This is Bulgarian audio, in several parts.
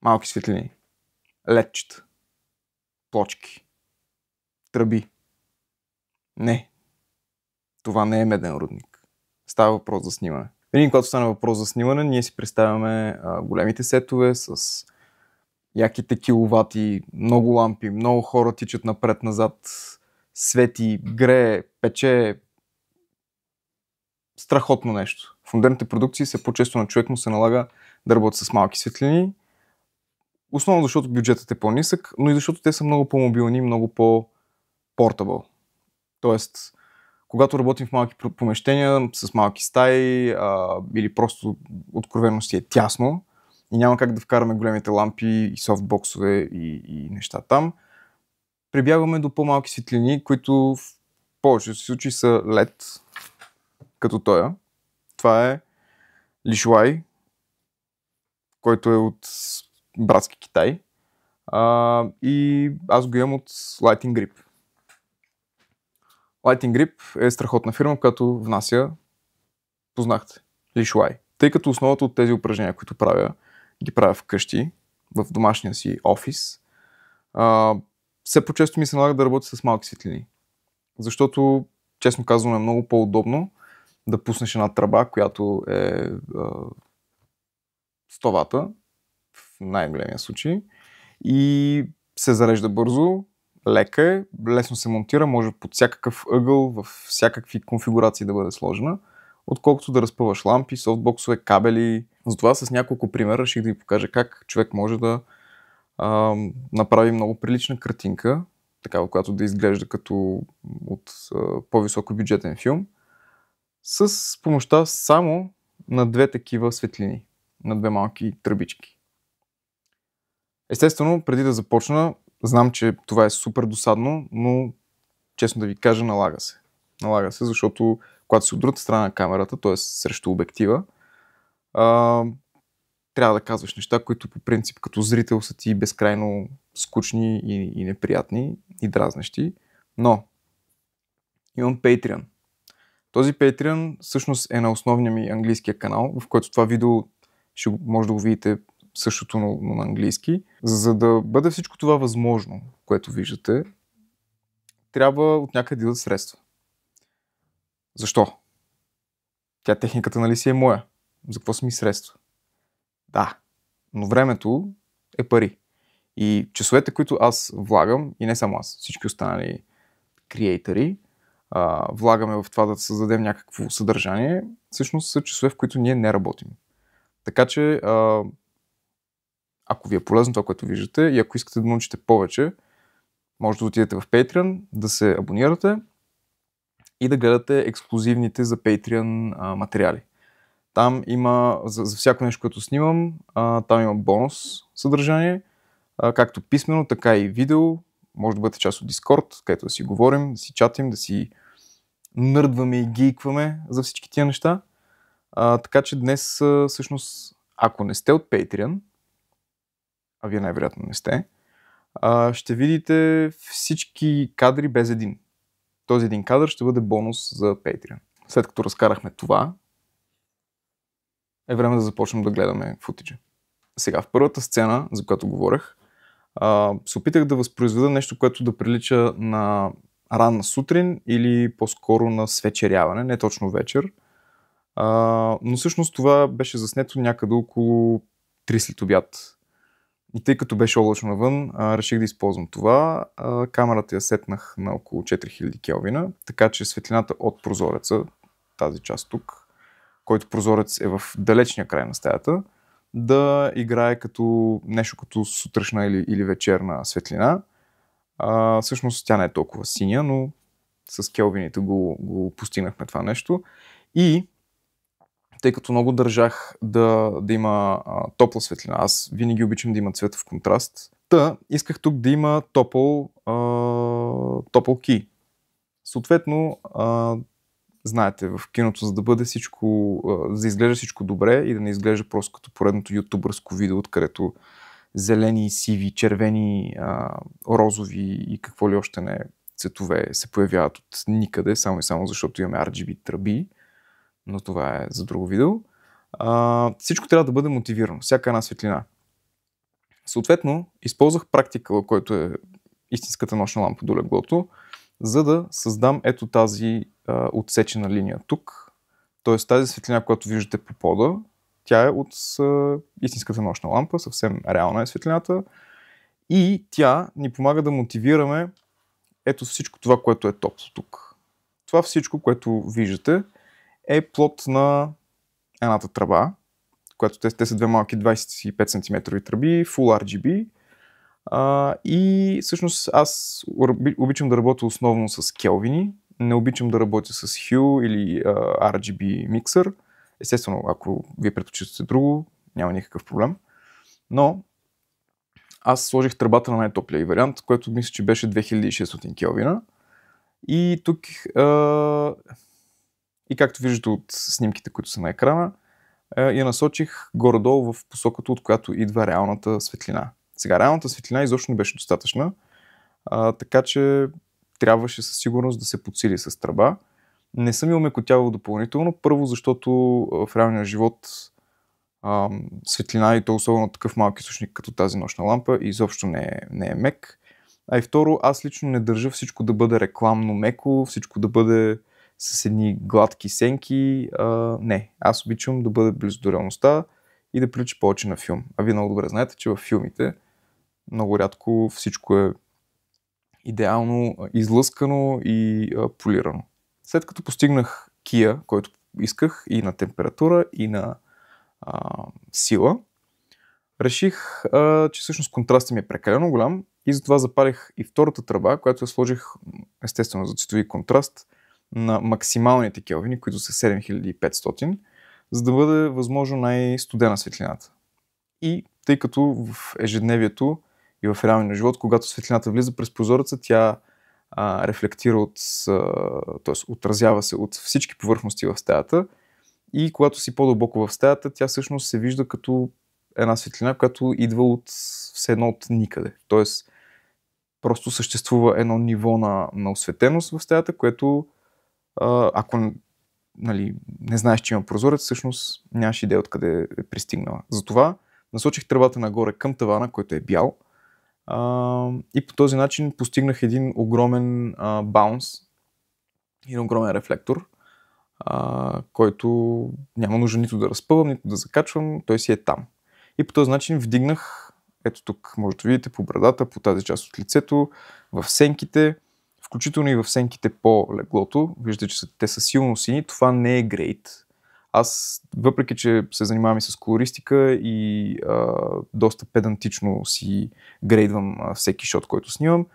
Малки светлини, ледчета, плочки, тръби. Не, това не е меден рудник. Става въпрос за снимане. Винаги, когато стане въпрос за снимане, ние си представяме големите сетове с яките киловати, много лампи, много хора тичат напред-назад, свети, грее, пече. Страхотно нещо. В модерните продукции се по-често на човек му се налага да работи с малки светлини. Основно защото бюджетът е по-нисък, но и защото те са много по-мобилни, много по-портабъл. Тоест, когато работим в малки помещения, с малки стаи или просто откровено си е тясно и няма как да вкараме големите лампи и софтбоксове и неща там, прибягваме до по-малки светлини, които в повечето случаи са LED, като тоя. Това е Лишуай, който е от братски Китай. И аз го имам от Lighting Grip. Lighting Grip е страхотна фирма, която внася, познахте, Лишуай. Тъй като основата от тези упражнения, които правя, ги правя вкъщи, в домашния си офис, все по-често ми се налага да работя с малки светлини. Защото, честно казвам, е много по-удобно да пуснеш една тръба, която е 100 вата, в най-големия случай, и се зарежда бързо, лека е, лесно се монтира, може под всякакъв ъгъл, в всякакви конфигурации да бъде сложена, отколкото да разпъваш лампи, софтбоксове, кабели. Затова с няколко примера реших да ви покажа как човек може да направи много прилична картинка, такава, която да изглежда като от по-високо бюджетен филм, с помощта само на две такива светлини, на две малки тръбички. Естествено, преди да започна, знам, че това е супер досадно, но честно да ви кажа, налага се. Налага се, защото когато си от другата страна на камерата, т.е. срещу обектива, трябва да казваш неща, които по принцип като зрител са ти безкрайно скучни и неприятни и дразнещи. Но имам Patreon. Този Patreon всъщност е на основния ми английския канал, в който това видео може да го видите същото, но на английски. За да бъде всичко това възможно, което виждате, трябва от някъде да средства. Защо? Техниката нали си е моя. За какво са ми средства? Да, но времето е пари. И часовете, които аз влагам, и не само аз, всички останали креатори, влагаме в това да създадем някакво съдържание, всъщност са часове, в които ние не работим. Така че, ако ви е полезно това, което виждате и ако искате да научите повече, може да отидете в Patreon, да се абонирате и да гледате ексклузивните за Patreon материали. Там има, за всяко нещо, което снимам, там има бонус съдържание, както писмено, така и видео. Може да бъдете част от Discord, където да си говорим, да си чатим, да си нърдваме и гейкваме за всички тия неща. Така че днес, всъщност, ако не сте от Patreon, а вие най-вероятно не сте, ще видите всички кадри без един. Този един кадър ще бъде бонус за Patreon. След като разкарахме това, е време да започнем да гледаме футиджа. Сега, в първата сцена, за която говорех, се опитах да възпроизведа нещо, което да прилича на ранна сутрин или по-скоро на свечеряване, не точно вечер. Но всъщност това беше заснето някъде около 3 след обяд. И тъй като беше облачно навън, реших да използвам това. Камерата я сетнах на около 4000 келвина, така че светлината от прозореца, тази част тук, който прозорец е в далечния край на стаята, да играе като нещо като сутрешна или вечерна светлина. Всъщност тя не е толкова синя, но с келвините го постигнахме това нещо. И тъй като много държах да има топла светлина, аз винаги обичам да има цветов контраст, исках тук да има топъл ки. Съответно, знаете, в киното, за да бъде всичко, за да изглежда всичко добре и да не изглежда просто като поредното ютубърско видео, откъдето зелени, сиви, червени, розови и какво ли още не цветове се появяват от никъде, само и само защото имаме RGB тръби, но това е за друго видео. Всичко трябва да бъде мотивирано, всяка една светлина. Съответно, използвах практикъла, който е истинската нощна лампа до леглото, за да създам ето тази отсечена линия тук. Тоест тази светлина, която виждате по пода, тя е от истинската нощна лампа, съвсем реална е светлината и тя ни помага да мотивираме ето всичко това, което е топло тук. Това всичко, което виждате, е плод на едната тръба, която те са две малки 25 см тръби, Full RGB. И всъщност аз обичам да работя основно с келвини, не обичам да работя с Hue или RGB миксър. Естествено, ако вие предпочитате друго, няма никакъв проблем. Но аз сложих тръбата на най-топлия вариант, който мисля, че беше 2600 келвина. И тук, и както виждате от снимките, които са на екрана, я насочих горе-долу в посоката, от която идва реалната светлина. Сега, реалната светлина изобщо не беше достатъчна, така че трябваше със сигурност да се подсили с тръба. Не съм я омекотявал допълнително, първо защото в реалния живот светлина и то особено такъв малък източник като тази нощна лампа изобщо не е мек. А и второ, аз лично не държа всичко да бъде рекламно меко, всичко да бъде с едни гладки сенки. Не, аз обичам да бъде близо до реалността и да прилича повече на филм. А вие много добре знаете, че във филмите много рядко всичко е идеално излъскано и полирано. След като постигнах кия, който исках и на температура, и на сила, реших, че всъщност контрастът ми е прекалено голям и затова запалих и втората тръба, която я сложих естествено за цветови контраст на максималните келвини, които са 7500, за да бъде възможно най-студена светлината. И тъй като в ежедневието и в реалния живот, когато светлината влиза през прозореца, тя рефлектира т.е. отразява се от всички повърхности в стаята и когато си по-дълбоко в стаята, тя всъщност се вижда като една светлина, която идва от все едно от никъде. Тоест, просто съществува едно ниво на осветеност в стаята, което ако не знаеш, че има прозорец, всъщност нямаш идея откъде е пристигнала. Затова насочих тръбата нагоре към тавана, който е бял, и по този начин постигнах един огромен баунс, един огромен рефлектор, който няма нужда нито да разпъвам, нито да закачвам, той си е там. И по този начин вдигнах, ето тук можете да видите по брадата, по тази част от лицето, в сенките, включително и в сенките по леглото. Виждате, че те са силно сини. Това не е грейд. Аз, въпреки че се занимавам и с колористика и доста педантично си грейдвам всеки шот, който снимам,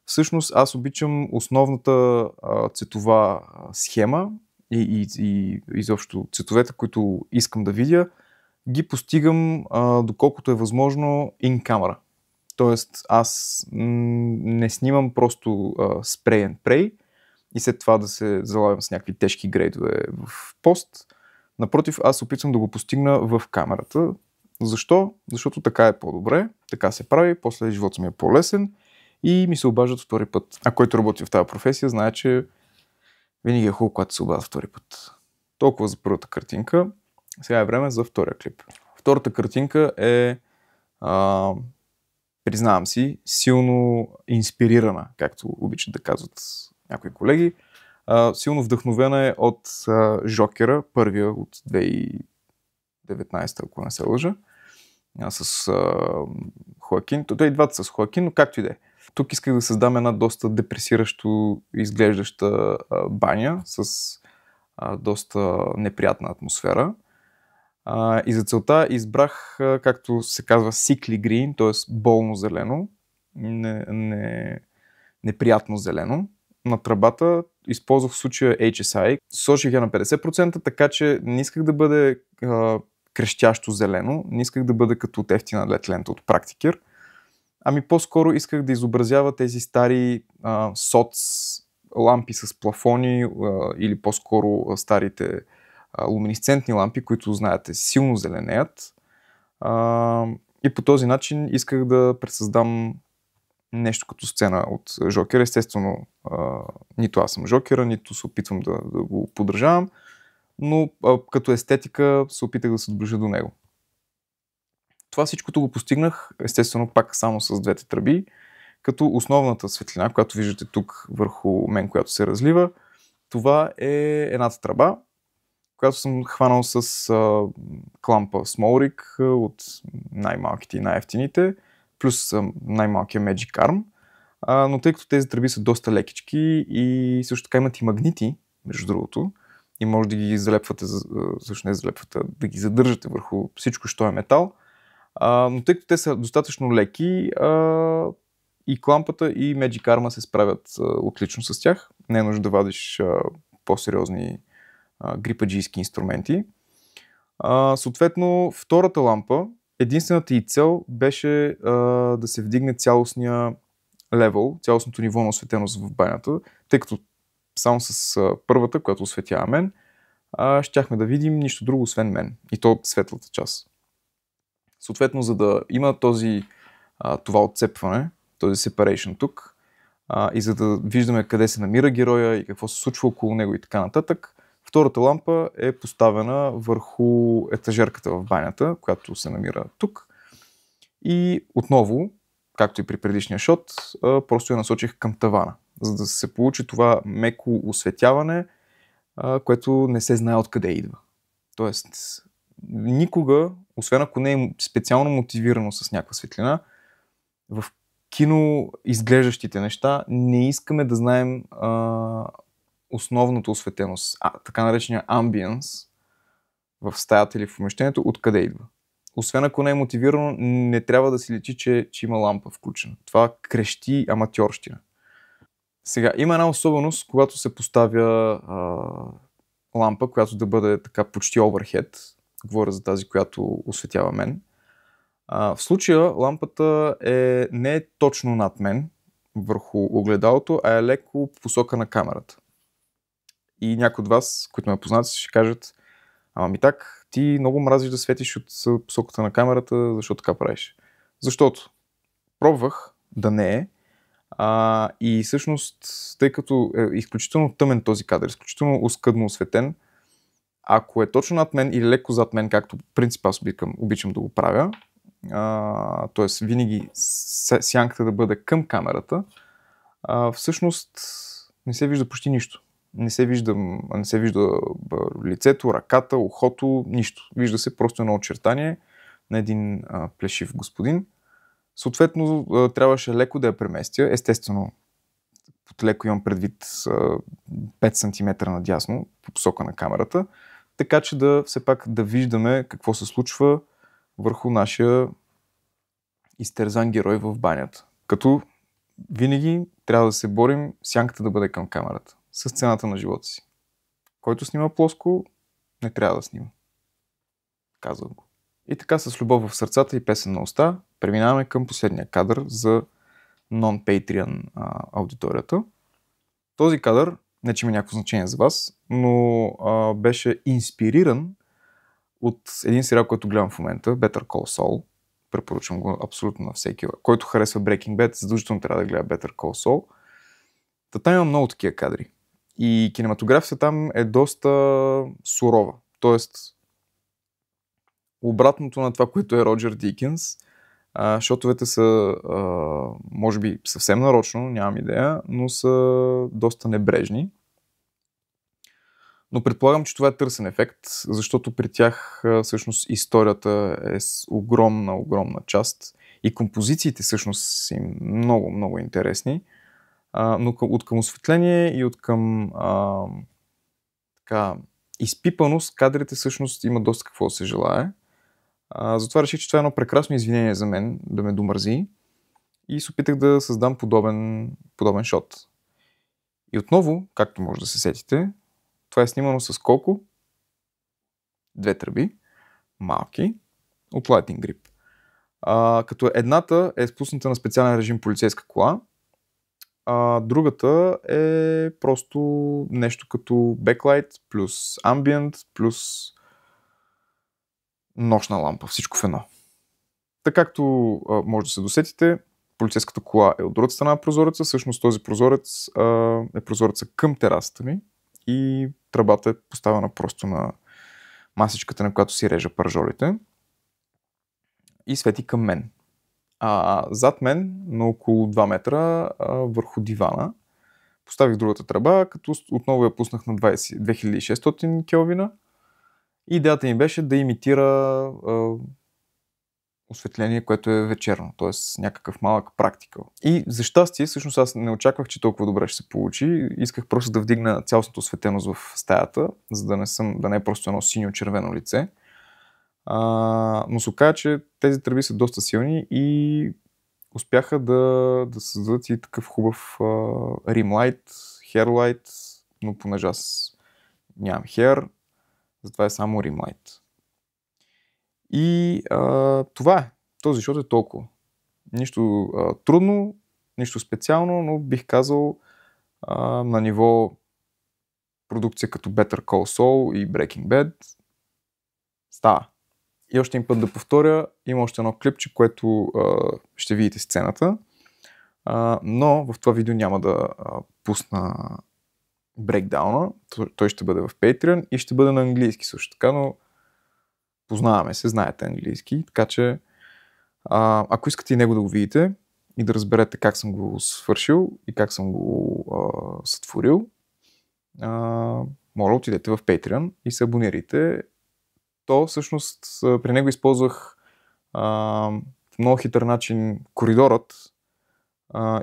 всъщност аз обичам основната цветова схема и изобщо цветовете, които искам да видя, ги постигам доколкото е възможно in camera. Тоест аз не снимам просто spray and pray и след това да се залавям с някакви тежки грейдове в пост. Напротив, аз опитвам да го постигна в камерата. Защо? Защото така е по-добре, така се прави, после живота ми е по-лесен и ми се обаждат втори път. А който работи в тази професия, знае, че винаги е хубаво, когато се обажда втори път. Толкова за първата картинка. Сега е време за втория клип. Втората картинка е, признавам си, силно инспирирана, както обичат да казват някои колеги. Силно вдъхновена е от Жокера, първия от 2019, ако не се лъжа, с Хоакин. Те и двата с Хоакин, но както и да е. Тук исках да създам една доста депресиращо изглеждаща баня с доста неприятна атмосфера. И за целта избрах, както се казва, sickly green, т.е. болно зелено, неприятно зелено. На тръбата използвах в случая HSI. Сложих я на 50%, така че не исках да бъде крещящо зелено, не исках да бъде като от ефтина LED лента от Practicare, ами по-скоро исках да изобразява тези стари соц лампи с плафони или по-скоро старите луминесцентни лампи, които, знаете, силно зеленеят. И по този начин исках да пресъздам нещо като сцена от Жокера. Естествено, нито аз съм Жокера, нито се опитвам да го поддържавам, но като естетика се опитах да се доближа до него. Това всичкото го постигнах, естествено пак само с двете тръби, като основната светлина, която виждате тук върху мен, която се разлива, това е едната тръба, която съм хванал с клампа Smallrig от най-малките и най-ефтините, плюс най-малкия Magic Arm. Но тъй като тези тръби са доста лекички и също така имат и магнити, между другото, и може да ги залепвате, също не залепвате, да ги задържате върху всичко, що е метал. Но тъй като те са достатъчно леки, и клампата и Magic Arm се справят отлично с тях. Не е нужда да вадиш по-сериозни грипаджийски инструменти. Съответно, втората лампа, единствената и цел беше да се вдигне цялостния левел, цялостното ниво на осветеност в банята, тъй като само с първата, която осветява мен, щяхме да видим нищо друго освен мен, и то светлата част. Съответно, за да има това отцепване, този separation тук, и за да виждаме къде се намира героя и какво се случва около него и така нататък, втората лампа е поставена върху етажерката в банята, която се намира тук. И отново, както и при предишния шот, просто я насочих към тавана, за да се получи това меко осветяване, което не се знае откъде идва. Тоест, никога, освен ако не е специално мотивирано с някаква светлина, в кино изглеждащите неща не искаме да знаем основната осветеност, така наречения ambience в стаята или в помещението, откъде идва. Освен ако не е мотивирано, не трябва да си личи, че има лампа включена. Това крещи аматьорщина. Сега, има една особеност, когато се поставя лампа, която да бъде така почти overhead. Говоря за тази, която осветява мен. В случая лампата не е точно над мен, върху огледалото, а е леко в посока на камерата. И някои от вас, които ме познат, ще кажат: так, ти много мразиш да светиш от посоката на камерата, защо така правиш? Защото пробвах да не е, и всъщност, тъй като е изключително тъмен този кадър, изключително оскъдно осветен, ако е точно над мен или леко зад мен, както в принцип аз обичам да го правя, т.е. винаги сянката да бъде към камерата, всъщност не се вижда почти нищо. Не се вижда лицето, ръката, ухото, нищо. Вижда се просто едно очертание на един плешив господин. Съответно, трябваше леко да я преместя. Естествено, под леко имам предвид 5 см надясно по посока на камерата, така че все пак да виждаме какво се случва върху нашия изтерзан герой в банята. Като винаги трябва да се борим сянката да бъде към камерата. С цената на живота си. Който снима плоско, не трябва да снима. Казвам го. И така, с любов в сърцата и песен на уста, преминаваме към последния кадър за non-Patreon аудиторията. Този кадър, не че има някакво значение за вас, но беше инспириран от един сериал, който гледам в момента, Better Call Saul. Препоръчвам го абсолютно на всеки. Който харесва Breaking Bad, задължително трябва да гледа Better Call Saul. Там има много такива кадри. И кинематографията там е доста сурова. Тоест, обратното на това, което е Роджер Дикинс. Шотовете са, може би съвсем нарочно, нямам идея, но са доста небрежни. Но предполагам, че това е търсен ефект, защото при тях всъщност историята е с огромна част и композициите всъщност са им много интересни. Но от към осветление и от към изпипаност кадрите всъщност има доста какво да се желае. Затова реших, че това е едно прекрасно извинение за мен да ме домързи и се опитах да създам подобен шот. И отново, както може да се сетите, това е снимано с колко? 2 тръби, малки, от Lighting Grip. Като едната е спусната на специален режим полицейска кола, другата е просто нещо като backlight, плюс ambient, плюс нощна лампа, всичко в едно. Така както може да се досетите, полицейската кола е от другата страна на прозореца, всъщност този прозорец е прозореца към терасата ми и тръбата е поставена просто на масичката, на която си режа пържолите. и свети към мен. Зад мен, на около 2 метра, върху дивана, поставих другата тръба, като отново я пуснах на 2600 келвина. И идеята ми беше да имитира осветление, което е вечерно, т.е. някакъв малък практикъл. И за щастие, всъщност аз не очаквах, че толкова добре ще се получи. Исках просто да вдигна цялостната осветеност в стаята, за да не е просто едно синьо-червено лице. Но се оказа, че тези тръби са доста силни и успяха да създадат и такъв хубав римлайт, херлайт, но понеже аз нямам хер, затова е само римлайт. И това е. Този шот е толкова. Нищо трудно, нищо специално, но бих казал на ниво продукция като Better Call Saul и Breaking Bad става. И още един път да повторя, има още едно клипче, което ще видите сцената, но в това видео няма да пусна брейкдауна. Той ще бъде в Patreon и ще бъде на английски също така, но познаваме се, знаете английски, така че ако искате и него да го видите и да разберете как съм го свършил и как съм го сътворил, моля отидете в Patreon и се абонирайте. То всъщност при него използвах в много хитър начин коридорът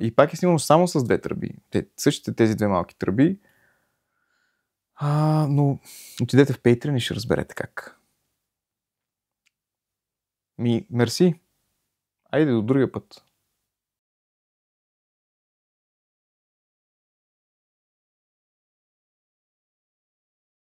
и пак е снимано само с две тръби. Същите тези две малки тръби, но отидете в Patreon и ще разберете как. Мерси. Айде до другия път.